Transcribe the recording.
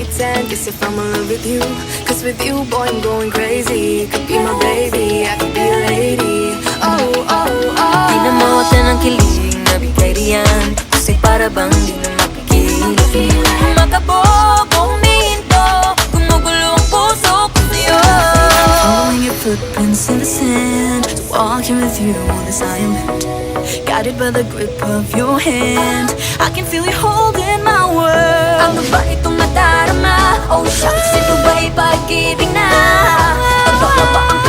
pretend, guess if I'm in love with you. Cause with you, boy, I'm going crazy. Could be my baby, I could be a lady. Oh, oh, oh. Di na mawata ng kilig na bigay riyan, kasi para bang di na mapigil. Makabog, huminto, gumugulo ang puso ko sa'yo. Following your footprints in the sand, walking with you on this island, guided by the grip of your hand. I can feel you holding my world. Ano ba itong nadarama? Oh shucks, ito ba'y pag-ibig na? Ano ba ang